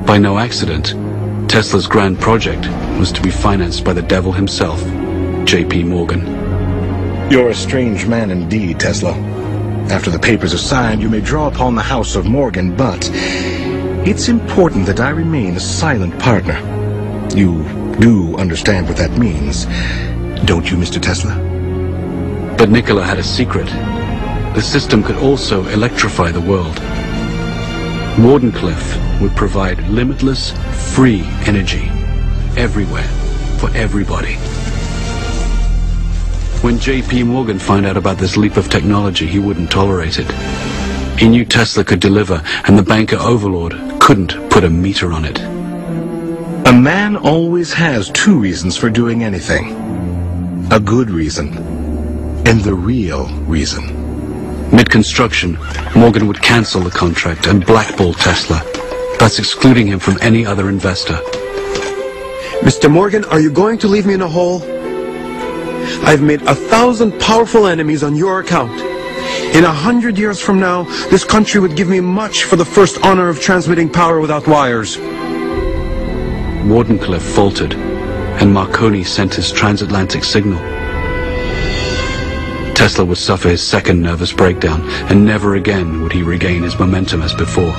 by no accident, Tesla's grand project was to be financed by the devil himself, J.P. Morgan. You're a strange man indeed, Tesla. After the papers are signed, you may draw upon the house of Morgan, but it's important that I remain a silent partner. You do understand what that means, don't you, Mr. Tesla? But Nikola had a secret. The system could also electrify the world. Wardenclyffe would provide limitless, free energy everywhere, for everybody. When J.P. Morgan found out about this leap of technology, he wouldn't tolerate it. He knew Tesla could deliver, and the banker overlord couldn't put a meter on it. A man always has two reasons for doing anything. A good reason, and the real reason. Mid-construction, Morgan would cancel the contract and blackball Tesla, thus excluding him from any other investor. Mr. Morgan, are you going to leave me in a hole? I've made 1,000 powerful enemies on your account. In 100 years from now, this country would give me much for the first honor of transmitting power without wires. Wardenclyffe faltered, and Marconi sent his transatlantic signal. Tesla would suffer his second nervous breakdown, and never again would he regain his momentum as before.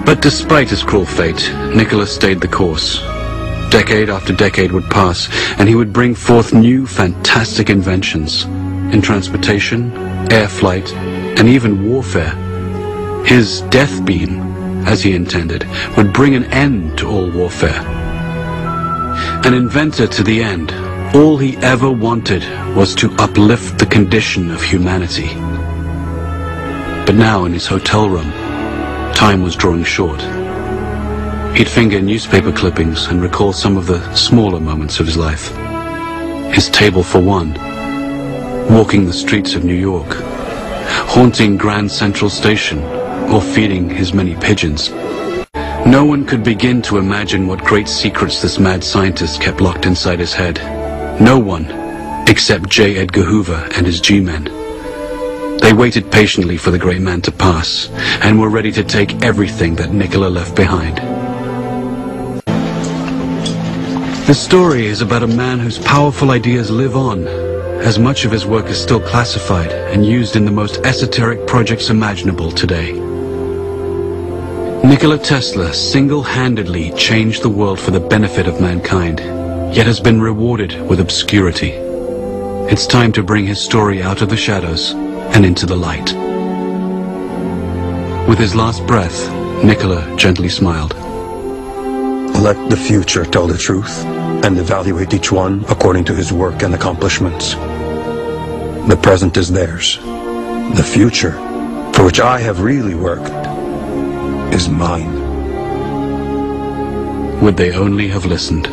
But despite his cruel fate, Nikola stayed the course. Decade after decade would pass, and he would bring forth new fantastic inventions in transportation, air flight, and even warfare. His death beam, as he intended, would bring an end to all warfare. An inventor to the end, all he ever wanted was to uplift the condition of humanity. But now in his hotel room, time was drawing short. He'd finger newspaper clippings and recall some of the smaller moments of his life. His table for one, walking the streets of New York, haunting Grand Central Station, or feeding his many pigeons. No one could begin to imagine what great secrets this mad scientist kept locked inside his head. No one, except J. Edgar Hoover and his G-men. They waited patiently for the great man to pass, and were ready to take everything that Nikola left behind. The story is about a man whose powerful ideas live on, as much of his work is still classified and used in the most esoteric projects imaginable today. Nikola Tesla single-handedly changed the world for the benefit of mankind, yet has been rewarded with obscurity. It's time to bring his story out of the shadows and into the light. With his last breath, Nikola gently smiled. Let the future tell the truth, and evaluate each one according to his work and accomplishments. The present is theirs. The future, for which I have really worked, is mine. Would they only have listened?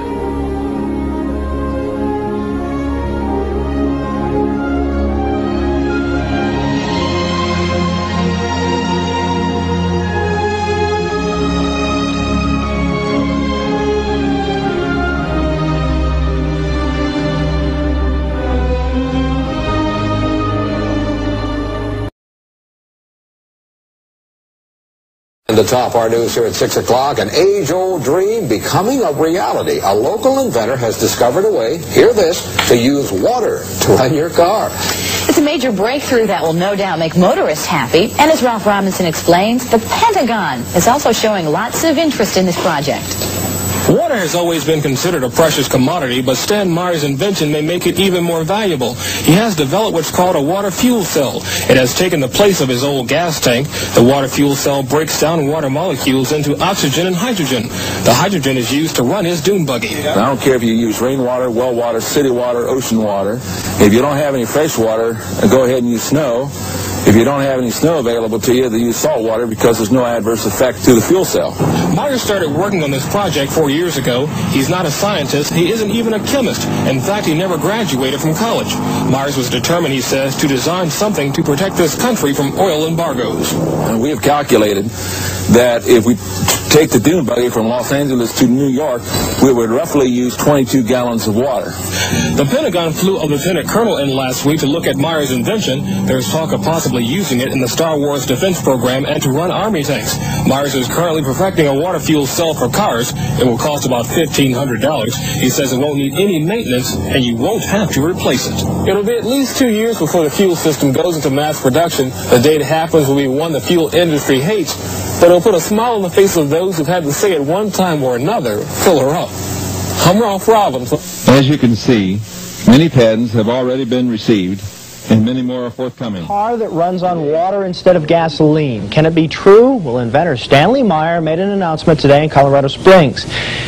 The top our news here at 6 o'clock, an age-old dream becoming a reality. A local inventor has discovered a way, hear this, to use water to run your car. It's a major breakthrough that will no doubt make motorists happy. And as Ralph Robinson explains, the Pentagon is also showing lots of interest in this project. Water has always been considered a precious commodity, but Stan Meyer's invention may make it even more valuable. He has developed what's called a water fuel cell. It has taken the place of his old gas tank. The water fuel cell breaks down water molecules into oxygen and hydrogen. The hydrogen is used to run his dune buggy. I don't care if you use rainwater, well water, city water, ocean water. If you don't have any fresh water, go ahead and use snow. If you don't have any snow available to you, then use salt water because there's no adverse effect to the fuel cell. Meyer started working on this project 4 years ago. He's not a scientist. He isn't even a chemist. In fact, he never graduated from college. Myers was determined, he says, to design something to protect this country from oil embargoes. And we have calculated that if we take the dune buggy from Los Angeles to New York, we would roughly use 22 gallons of water. The Pentagon flew a lieutenant colonel in last week to look at Myers' invention. There's talk of possibly using it in the Star Wars defense program and to run Army tanks. Myers is currently perfecting a water fuel cell for cars. It will cost about $1,500. He says it won't need any maintenance, and you won't have to replace it. It'll be at least 2 years before the fuel system goes into mass production. The day it happens will be one the fuel industry hates, but it'll put a smile on the face of those who've had to say at one time or another, fill her up. I'm Ralph Robinson. As you can see, many patents have already been received, and many more are forthcoming. A car that runs on water instead of gasoline. Can it be true? Well, inventor Stanley Meyer made an announcement today in Colorado Springs.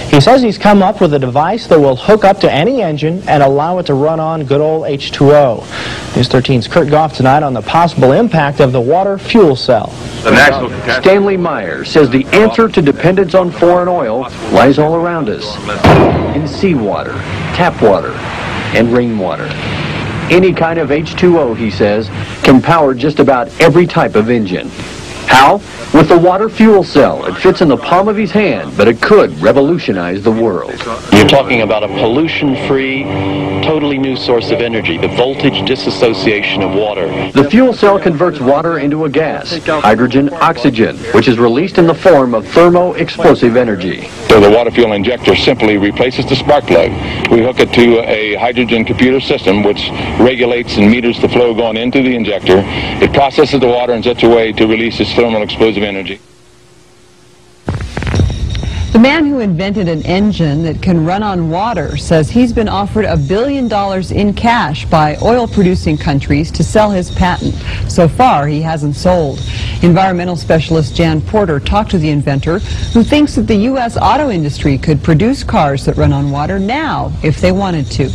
He says he's come up with a device that will hook up to any engine and allow it to run on good old H2O. News 13's Kurt Goff tonight on the possible impact of the water fuel cell. Stanley Meyer says the answer to dependence on foreign oil lies all around us. In seawater, tap water, and rainwater. Any kind of H2O, he says, can power just about every type of engine. How? With the water fuel cell. It fits in the palm of his hand, but it could revolutionize the world. You're talking about a pollution-free, totally new source of energy, the voltage disassociation of water. The fuel cell converts water into a gas, hydrogen oxygen, which is released in the form of thermo-explosive energy. So the water fuel injector simply replaces the spark plug. We hook it to a hydrogen computer system which regulates and meters the flow going into the injector. It processes the water in such a way to release its thermal explosive energy. The man who invented an engine that can run on water says he's been offered $1 billion in cash by oil-producing countries to sell his patent. So far, he hasn't sold. Environmental specialist Jan Porter talked to the inventor, who thinks that the U.S. auto industry could produce cars that run on water now if they wanted to.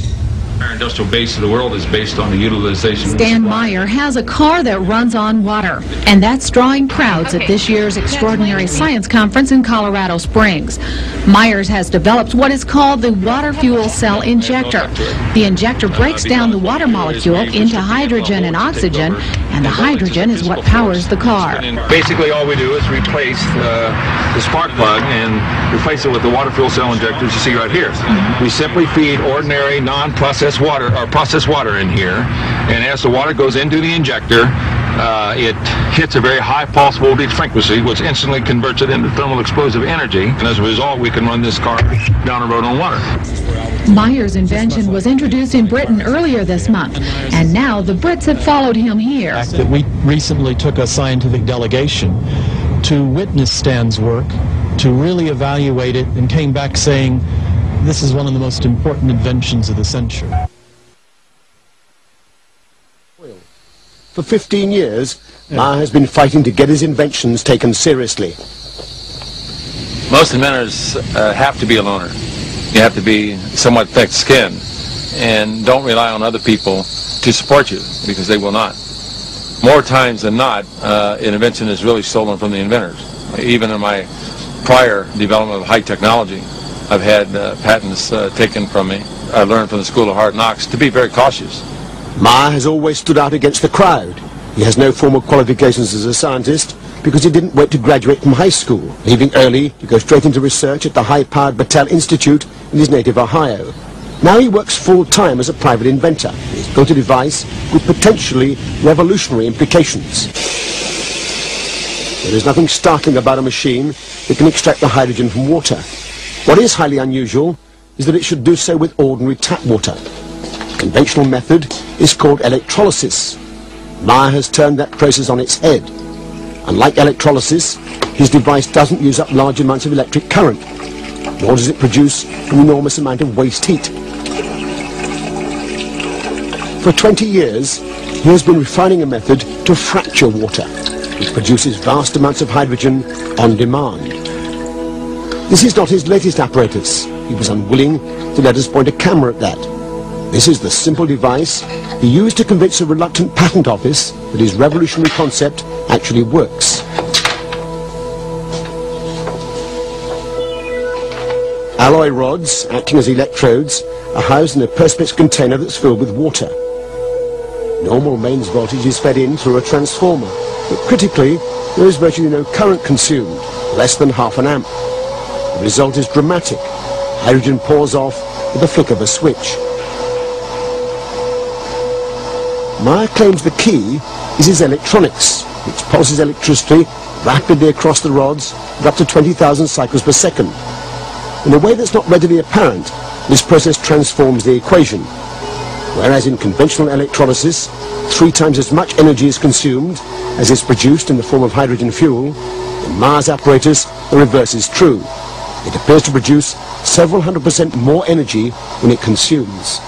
Our industrial base of the world is based on the utilization. Stan Meyer has a car that runs on water, and that's drawing crowds at this year's Extraordinary Science Conference in Colorado Springs. Myers has developed what is called the water fuel cell injector. The injector breaks down the water molecule into hydrogen and oxygen, and the hydrogen is what powers the car. Basically, all we do is replace the spark plug and replace it with the water fuel cell injectors you see right here. We simply feed ordinary non-processed water or processed water in here, and as the water goes into the injector, it hits a very high pulse voltage frequency, which instantly converts it into thermal explosive energy, and as a result we can run this car down the road on water. Myers' invention was introduced in Britain earlier this month, and now the Brits have followed him here. We recently took a scientific delegation to witness Stan's work, to really evaluate it, and came back saying this is one of the most important inventions of the century. For 15 years, Meyer has been fighting to get his inventions taken seriously. Most inventors have to be a loner. You have to be somewhat thick-skinned, and don't rely on other people to support you, because they will not. More times than not, an invention is really stolen from the inventors. Even in my prior development of high technology, I've had patents taken from me. I learned from the School of Hard Knocks to be very cautious. Meyer has always stood out against the crowd. He has no formal qualifications as a scientist because he didn't wait to graduate from high school, leaving early to go straight into research at the high-powered Battelle Institute in his native Ohio. Now he works full-time as a private inventor. He's built a device with potentially revolutionary implications. There is nothing startling about a machine that can extract the hydrogen from water. What is highly unusual is that it should do so with ordinary tap water. The conventional method is called electrolysis. Meyer has turned that process on its head. Unlike electrolysis, his device doesn't use up large amounts of electric current, nor does it produce an enormous amount of waste heat. For 20 years, he has been refining a method to fracture water, which produces vast amounts of hydrogen on demand. This is not his latest apparatus. He was unwilling to let us point a camera at that. This is the simple device he used to convince a reluctant patent office that his revolutionary concept actually works. Alloy rods, acting as electrodes, are housed in a perspex container that's filled with water. Normal mains voltage is fed in through a transformer, but critically, there is virtually no current consumed, less than ½ amp. The result is dramatic. Hydrogen pours off with the flick of a switch. Meyer claims the key is his electronics, which pulses electricity rapidly across the rods at up to 20,000 cycles per second. In a way that's not readily apparent, this process transforms the equation. Whereas in conventional electrolysis, 3 times as much energy is consumed as is produced in the form of hydrogen fuel, in Meyer's apparatus, the reverse is true. It appears to produce several 100% more energy than it consumes.